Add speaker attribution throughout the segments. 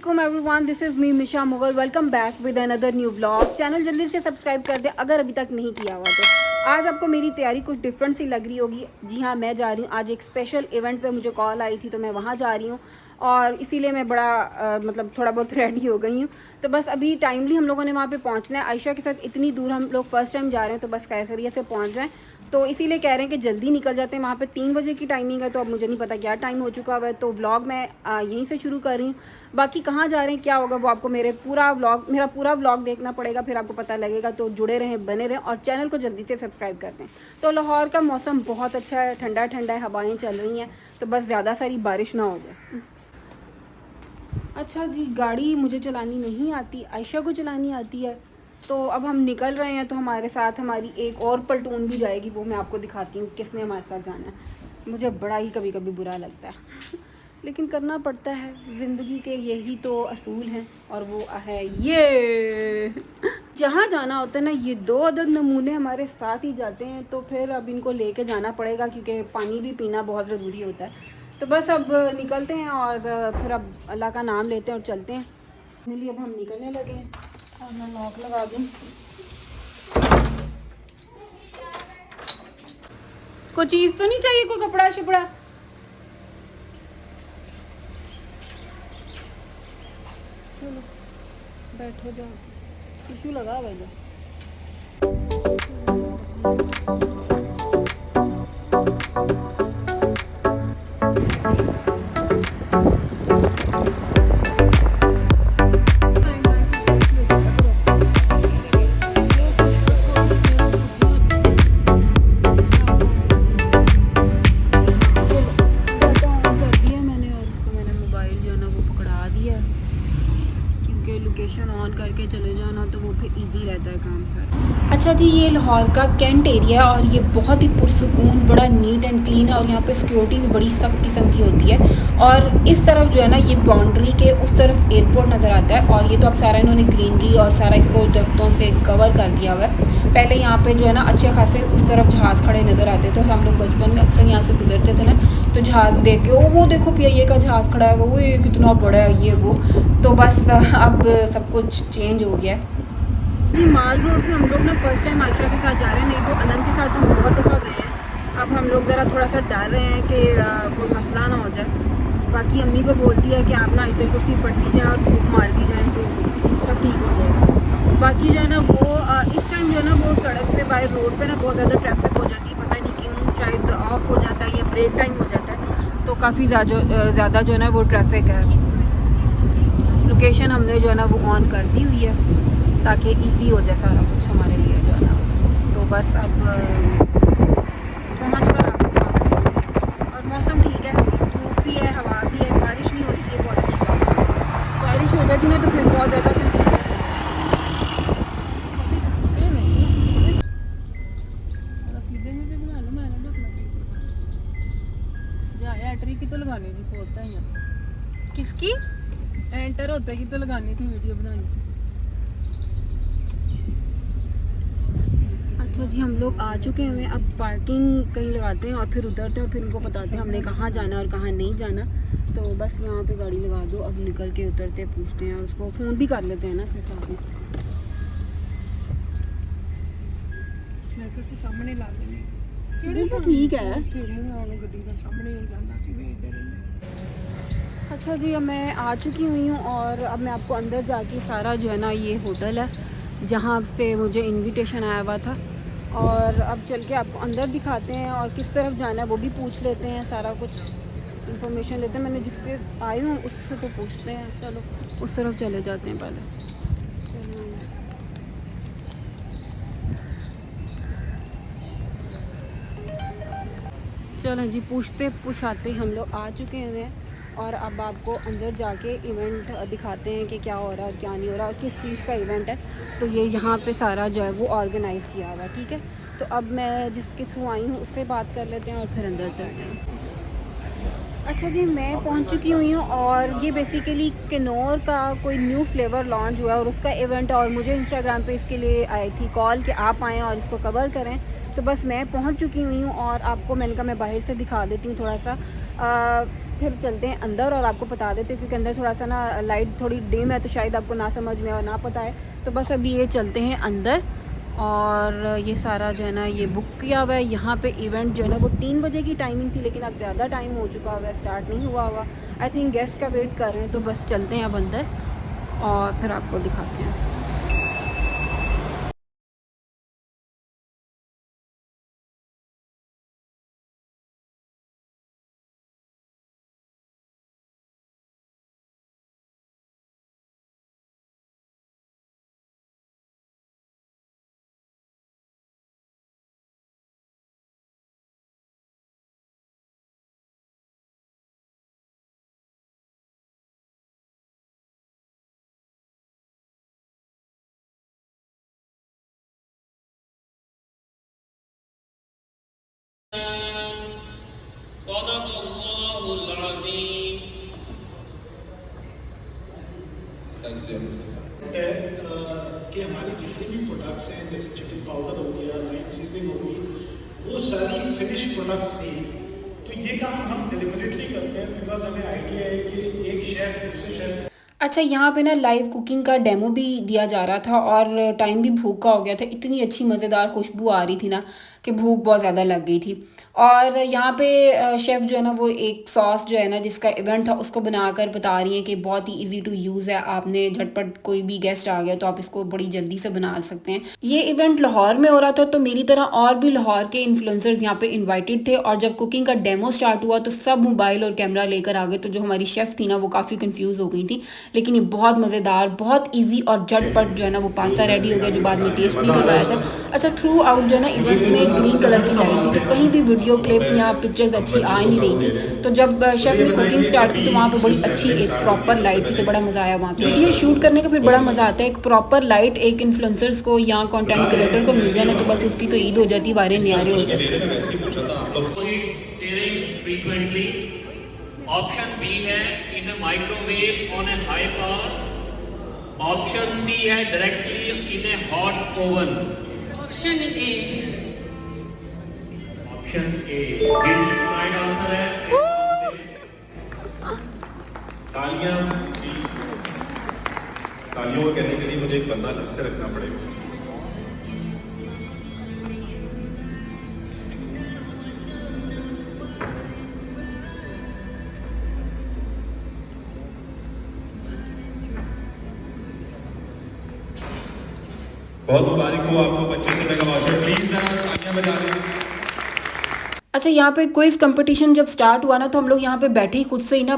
Speaker 1: अस्सलामुअलैकुम everyone, this is me Misha Mughal. Welcome back with another new vlog. Channel जल्दी से subscribe कर दे अगर अभी तक नहीं किया हुआ तो। आज आपको मेरी तैयारी कुछ डिफरेंट सी लग रही होगी। जी हाँ, मैं जा रही हूँ आज एक स्पेशल इवेंट पे, मुझे कॉल आई थी तो मैं वहाँ जा रही हूँ और इसीलिए मैं बड़ा मतलब थोड़ा बहुत रेडी हो गई हूँ। तो बस अभी टाइमली हम लोगों ने वहाँ पे पहुँचना है। आयशा के साथ इतनी दूर हम लोग फर्स्ट टाइम जा रहे हैं तो बस खैरियत से पहुँच जाएँ, तो इसीलिए कह रहे हैं कि जल्दी निकल जाते हैं। वहाँ पे 3 बजे की टाइमिंग है, तो अब मुझे नहीं पता क्या टाइम हो चुका हुआ है। तो व्लॉग मैं यहीं से शुरू कर रही हूँ। बाकी कहाँ जा रहे हैं क्या होगा वो आपको मेरा पूरा व्लॉग देखना पड़ेगा, फिर आपको पता लगेगा। तो जुड़े रहें, बने रहें और चैनल को जल्दी से सब्सक्राइब कर दें। तो लाहौर का मौसम बहुत अच्छा है, ठंडा ठंडा है, हवाएँ चल रही हैं, तो बस ज़्यादा सारी बारिश ना हो जाए। अच्छा जी, गाड़ी मुझे चलानी नहीं आती, आयशा को चलानी आती है। तो अब हम निकल रहे हैं, तो हमारे साथ हमारी एक और पलटून भी जाएगी, वो मैं आपको दिखाती हूँ किसने हमारे साथ जाना है। मुझे बड़ा ही कभी कभी बुरा लगता है लेकिन करना पड़ता है, ज़िंदगी के यही तो असूल हैं। और वो है ये जहाँ जाना होता है ना, ये 2 अदद नमूने हमारे साथ ही जाते हैं, तो फिर अब इनको लेके जाना पड़ेगा क्योंकि पानी भी पीना बहुत ज़रूरी होता है। तो बस अब निकलते हैं और फिर अब अल्लाह का नाम लेते हैं और चलते हैं। फाइनली अब हम निकलने लगे हैं और मैं लॉक लगा दूँ। कोई चीज़ तो नहीं चाहिए, कोई कपड़ा शपड़ा? चलो बैठो, जाओ, टिशू लगा भाई। लोकेशन ऑन करके चले जाना तो वो फिर इजी रहता है काम सारा। अच्छा जी, ये लाहौर का कैंट एरिया है और ये बहुत ही पुरसुकून, बड़ा नीट एंड क्लीन है और यहाँ पे सिक्योरिटी भी बड़ी सख्त किस्म की होती है। और इस तरफ जो है ना, ये बाउंड्री के उस तरफ एयरपोर्ट नज़र आता है और ये तो अब सारा इन्होंने ग्रीनरी और सारा इसको दरख्तों से कवर कर दिया हुआ है। पहले यहाँ पे जो है ना अच्छे खासे उस तरफ जहाज़ खड़े नज़र आते थे और हम लोग बचपन में अक्सर यहाँ से गुजरते थे ना, तो जहाज़ देख के वो देखो पीआईए का जहाज़ खड़ा है, वो ये कितना बड़ा है ये वो। तो बस अब सब कुछ चेंज हो गया है जी। माल रोड पे हम लोग ना फर्स्ट टाइम आयशा के साथ जा रहे हैं, नहीं तो अनंत के साथ हम बहुत दफ़ा गए हैं। अब हम लोग ज़रा थोड़ा सा डर रहे हैं कि कोई मसला ना हो जाए। बाकी अम्मी को बोल दिया कि आप ना इधर कुर्सी पढ़ती जाए और धूप मार दी जाए तो सब ठीक हो जाएगा। बाकी जो है ना वो इस टाइम जो है ना वो सड़क पे बाहर रोड पे ना बहुत ज़्यादा ट्रैफिक हो जाती है, पता नहीं क्यों, शायद ऑफ हो जाता है या ब्रेक टाइम हो जाता है, तो काफ़ी ज़्यादा जो है ना वो ट्रैफिक है। लोकेशन हमने जो है ना वो ऑन कर दी हुई है ताकि इजी हो जाए सारा कुछ हमारे लिए जो है ना। तो बस अब पहुँच कर आपको, और मौसम ठीक है, धूप भी है, हवा भी है, बारिश नहीं हो रही है, बहुत अच्छी बात है। बारिश हो जाती ना तो फिर बहुत ज़्यादा की तो लगाने की फोटो है किसकी एंटर होता है कि तो लगाने की वीडियो बनानी थी। अच्छा जी, हम लोग आ चुके हैं, अब पार्किंग कहीं लगाते हैं और फिर उतरते हैं और फिर उनको बताते हैं हमने कहाँ जाना और कहाँ नहीं जाना। तो बस यहाँ पे गाड़ी लगा दो, अब निकल के उतरते हैं, पूछते हैं और उसको फ़ोन भी कर लेते हैं ना फिर साथ में। सामने ला देंगे, ठीक है। अच्छा जी, अब मैं आ चुकी हुई हूँ और अब मैं आपको अंदर जाके सारा जो है ना, ये होटल है जहाँ से मुझे इनविटेशन आया हुआ था, और अब चल के आपको अंदर दिखाते हैं और किस तरफ जाना है वो भी पूछ लेते हैं, सारा कुछ इंफॉर्मेशन लेते हैं। मैंने जिससे आई हूँ उससे तो पूछते हैं, चलो उस तरफ चले जाते हैं पहले। चलो जी, पूछाते हम लोग आ चुके हैं और अब आपको अंदर जाके इवेंट दिखाते हैं कि क्या हो रहा है और क्या नहीं हो रहा और किस चीज़ का इवेंट है। तो ये यहाँ पे सारा जो है वो ऑर्गेनाइज़ किया हुआ है, ठीक है। तो अब मैं जिसके थ्रू आई हूँ उससे बात कर लेते हैं और फिर अंदर चलते हैं। अच्छा जी, मैं पहुँच चुकी हुई हूँ और ये बेसिकली किन्नौर का कोई न्यू फ्लेवर लॉन्च हुआ है और उसका इवेंट है, और मुझे इंस्टाग्राम पे इसके लिए आई थी कॉल कि आप आएँ और इसको कवर करें। तो बस मैं पहुँच चुकी हुई हूँ और आपको मैंने कहा मैं बाहर से दिखा देती हूँ थोड़ा सा। फिर चलते हैं अंदर और आपको बता देते हैं, क्योंकि अंदर थोड़ा सा ना लाइट थोड़ी डिम है तो शायद आपको ना समझ में और ना पता है। तो बस अभी ये चलते हैं अंदर। और ये सारा जो है ना ये बुक किया हुआ है। यहाँ पे इवेंट जो है ना वो 3 बजे की टाइमिंग थी, लेकिन अब ज़्यादा टाइम हो चुका हुआ है, स्टार्ट नहीं हुआ हुआ। आई थिंक गेस्ट का वेट कर रहे हैं, तो बस चलते हैं अब अंदर और फिर आपको दिखाते हैं।
Speaker 2: कि हमारी जितनी भी प्रोडक्ट्स हैं, जैसे चिकन पाउडर हो गया, लाइट सीजनिंग हो गई, वो सारी फिनिश प्रोडक्ट्स थी। तो ये काम हम डिलिबरेटली करते हैं, बिकॉज हमें आइडिया है कि एक शेफ दूसरे शेफ।
Speaker 1: अच्छा, यहाँ पे ना लाइव कुकिंग का डेमो भी दिया जा रहा था और टाइम भी भूख का हो गया था। इतनी अच्छी मज़ेदार खुशबू आ रही थी ना कि भूख बहुत ज़्यादा लग गई थी। और यहाँ पे शेफ़ जो है ना वो एक सॉस जो है ना जिसका इवेंट था उसको बनाकर बता रही हैं कि बहुत ही इजी टू यूज़ है। आपने झटपट कोई भी गेस्ट आ गया तो आप इसको बड़ी जल्दी से बना सकते हैं। ये इवेंट लाहौर में हो रहा था, तो मेरी तरह और भी लाहौर के इन्फ्लुएंसर्स यहाँ पे इन्वाइटेड थे। और जब कुकिंग का डेमो स्टार्ट हुआ तो सब मोबाइल और कैमरा लेकर आ गए। तो जो हमारी शेफ़ थी ना वो काफ़ी कन्फ्यूज़ हो गई थी, लेकिन ये बहुत मज़ेदार, बहुत इजी और झटपट जो है ना वो पास्ता रेडी हो गया, जो बाद में टेस्ट भी करवाया था। अच्छा, थ्रू आउट जो है ना इवेंट में ग्रीन कलर की लाइट थी, तो कहीं भी वीडियो क्लिप या पिक्चर्स अच्छी आ नहीं रही थी। तो जब शेफ ने कुकिंग स्टार्ट की तो वहाँ पे बड़ी अच्छी एक प्रॉपर लाइट थी, तो बड़ा मज़ा आया वहाँ पे। ये शूट करने का फिर बड़ा मज़ा आता है। एक प्रॉपर लाइट एक इन्फ्लुएंसर्स को या कंटेंट क्रिएटर को मिल जाए ना तो बस उसकी तो ईद हो जाती, वारे न्यारे हो जाते हैं।
Speaker 3: ऑप्शन बी है in a microwave on a high power. Option C है directly in a hot oven. Option A. Option A right answer है।
Speaker 4: तालियां प्लीज। तालियों को कहने के लिए मुझे एक बंदा अलग से रखना पड़ेगा। बहुत मुबारक हो आपको 25 रुपए का वाउचर। प्लीज तालियां बजा दें।
Speaker 1: अच्छा, यहाँ पे क्विज कंपटीशन जब स्टार्ट हुआ ना तो हम लोग यहाँ पे बैठे ही खुद से ही ना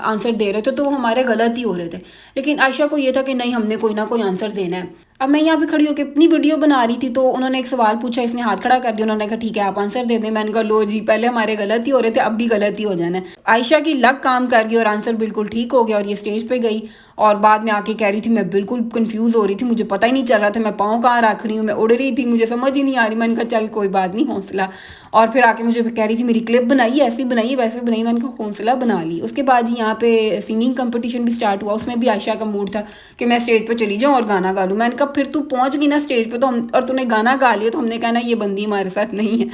Speaker 1: आंसर दे रहे थे, तो वो हमारे गलत ही हो रहे थे। लेकिन आयशा को ये था कि नहीं, हमने कोई ना कोई आंसर देना है। अब मैं यहाँ पे खड़ी होकर अपनी वीडियो बना रही थी, तो उन्होंने एक सवाल पूछा, इसने हाथ खड़ा कर दिया। उन्होंने कहा ठीक है आप आंसर दे दें। मैंने कहा लो जी, पहले हमारे गलत ही हो रहे थे, अब भी गलत ही हो जाना है। आयशा की लक काम कर गई और आंसर बिल्कुल ठीक हो गया और ये स्टेज पे गई और बाद में आके कह रही थी मैं बिल्कुल कंफ्यूज हो रही थी, मुझे पता ही नहीं चल रहा था मैं पाँव कहाँ रख रही हूँ, मैं उड़ रही थी, मुझे समझ ही नहीं आ रही। मैंने कहा चल कोई बात नहीं, हौसला। और फिर आके मुझे कह रही थी मेरी क्लिप बनाई, ऐसी बनाई वैसे बनाई। मैंने कहा हौसला बना ली। उसके बाद ही यहाँ पे सिंगिंग कंपटीशन भी स्टार्ट हुआ। उसमें भी आयशा का मूड था कि मैं स्टेज पर चली जाऊँ और गाना गा लूँ। मैंने कहा फिर तू पहुँच गई ना स्टेज पे तो हम, और तूने गाना गा लिया, तो हमने कहा ना ये बंदी हमारे साथ नहीं है।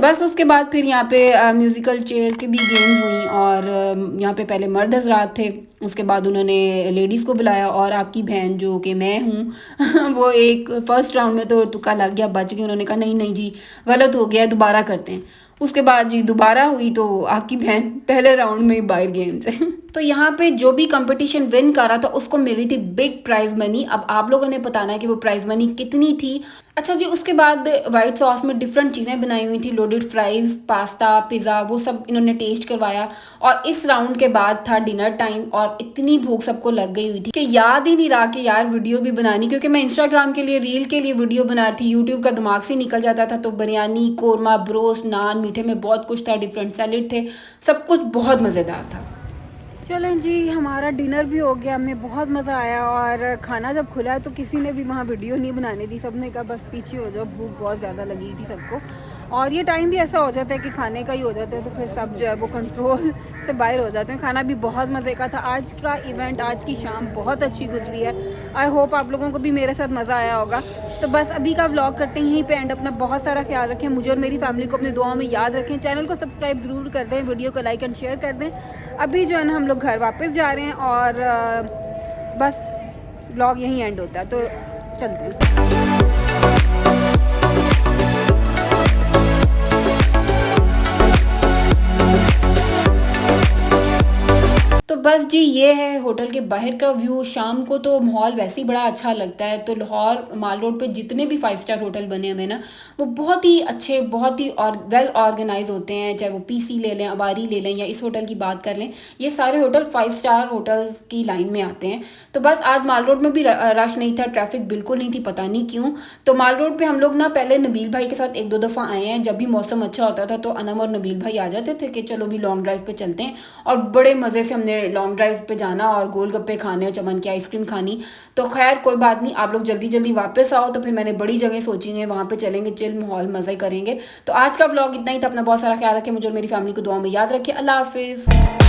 Speaker 1: बस उसके बाद फिर यहाँ पे म्यूज़िकल चेयर की भी गेम्स हुई और यहाँ पे पहले मर्द हजरात थे, उसके बाद उन्होंने लेडीज़ को बुलाया और आपकी बहन जो कि मैं हूँ वो एक फर्स्ट राउंड में तो तुक्का लग गया, बच गई। उन्होंने कहा नहीं नहीं जी गलत हो गया, दोबारा करते हैं। उसके बाद जी दोबारा हुई तो आपकी बहन पहले राउंड में ही बाहर गेम से। तो यहाँ पे जो भी कंपटीशन विन कर रहा था उसको मिली थी बिग प्राइज मनी। अब आप लोगों ने बताना है कि वो प्राइज मनी कितनी थी। अच्छा जी, उसके बाद वाइट सॉस में डिफरेंट चीज़ें बनाई हुई थी, लोडेड फ्राइज़, पास्ता, पिज़्ज़ा, वो सब इन्होंने टेस्ट करवाया। और इस राउंड के बाद था डिनर टाइम और इतनी भूख सबको लग गई हुई थी कि याद ही नहीं रहा कि यार वीडियो भी बनानी, क्योंकि मैं इंस्टाग्राम के लिए रील के लिए वीडियो बना रही थी, यूट्यूब का दिमाग से निकल जाता था। तो बिरयानी, कोरमा, ब्रोस्ट, नान, मीठे में बहुत कुछ था, डिफरेंट सैलेड थे, सब कुछ बहुत मज़ेदार था। चलें जी, हमारा डिनर भी हो गया, हमें बहुत मज़ा आया। और खाना जब खुला तो किसी ने भी वहाँ वीडियो नहीं बनाने दी, सब ने कहा बस पीछे हो जाओ, भूख बहुत ज़्यादा लगी थी सबको। और ये टाइम भी ऐसा हो जाता है कि खाने का ही हो जाता है, तो फिर सब जो है वो कंट्रोल से बाहर हो जाते हैं। खाना भी बहुत मज़े का था। आज का इवेंट, आज की शाम बहुत अच्छी गुजरी है। आई होप आप लोगों को भी मेरे साथ मज़ा आया होगा। तो बस अभी का व्लॉग करते हैं यहीं पे एंड। अपना बहुत सारा ख्याल रखें, मुझे और मेरी फैमिली को अपनी दुआओं में याद रखें। चैनल को सब्सक्राइब ज़रूर कर दें, वीडियो को लाइक एंड शेयर कर दें। अभी जो है ना हम लोग घर वापस जा रहे हैं और बस व्लॉग यहीं एंड होता है, तो चलते हैं। तो बस जी ये है होटल के बाहर का व्यू। शाम को तो माहौल वैसे ही बड़ा अच्छा लगता है। तो लाहौर माल रोड पे जितने भी 5 स्टार होटल बने हुए हैं ना, वो बहुत ही अच्छे, बहुत ही वेल ऑर्गेनाइज होते हैं। चाहे वो पीसी ले लें, अवारी ले लें या इस होटल की बात कर लें, ये सारे होटल 5 स्टार होटल्स की लाइन में आते हैं। तो बस आज माल रोड में भी रश नहीं था, ट्रैफिक बिल्कुल नहीं थी, पता नहीं क्यों। तो माल रोड पर हम लोग ना पहले नबील भाई के साथ 1-2 दफ़ा आए हैं। जब भी मौसम अच्छा होता था तो अनम और नबील भाई आ जाते थे कि चलो भी लॉन्ग ड्राइव पर चलते हैं, और बड़े मज़े से हमने लॉन्ग ड्राइव पे जाना और गोलगप्पे खाने और चमन की आइसक्रीम खानी। तो खैर कोई बात नहीं, आप लोग जल्दी जल्दी वापस आओ। तो फिर मैंने बड़ी जगह सोची है, वहाँ पे चलेंगे, चिल माहौल, मज़े करेंगे। तो आज का व्लॉग इतना ही था। अपना बहुत सारा ख्याल रखें, मुझे और मेरी फैमिली को दुआ में याद रखें। अल्लाह हाफिज़।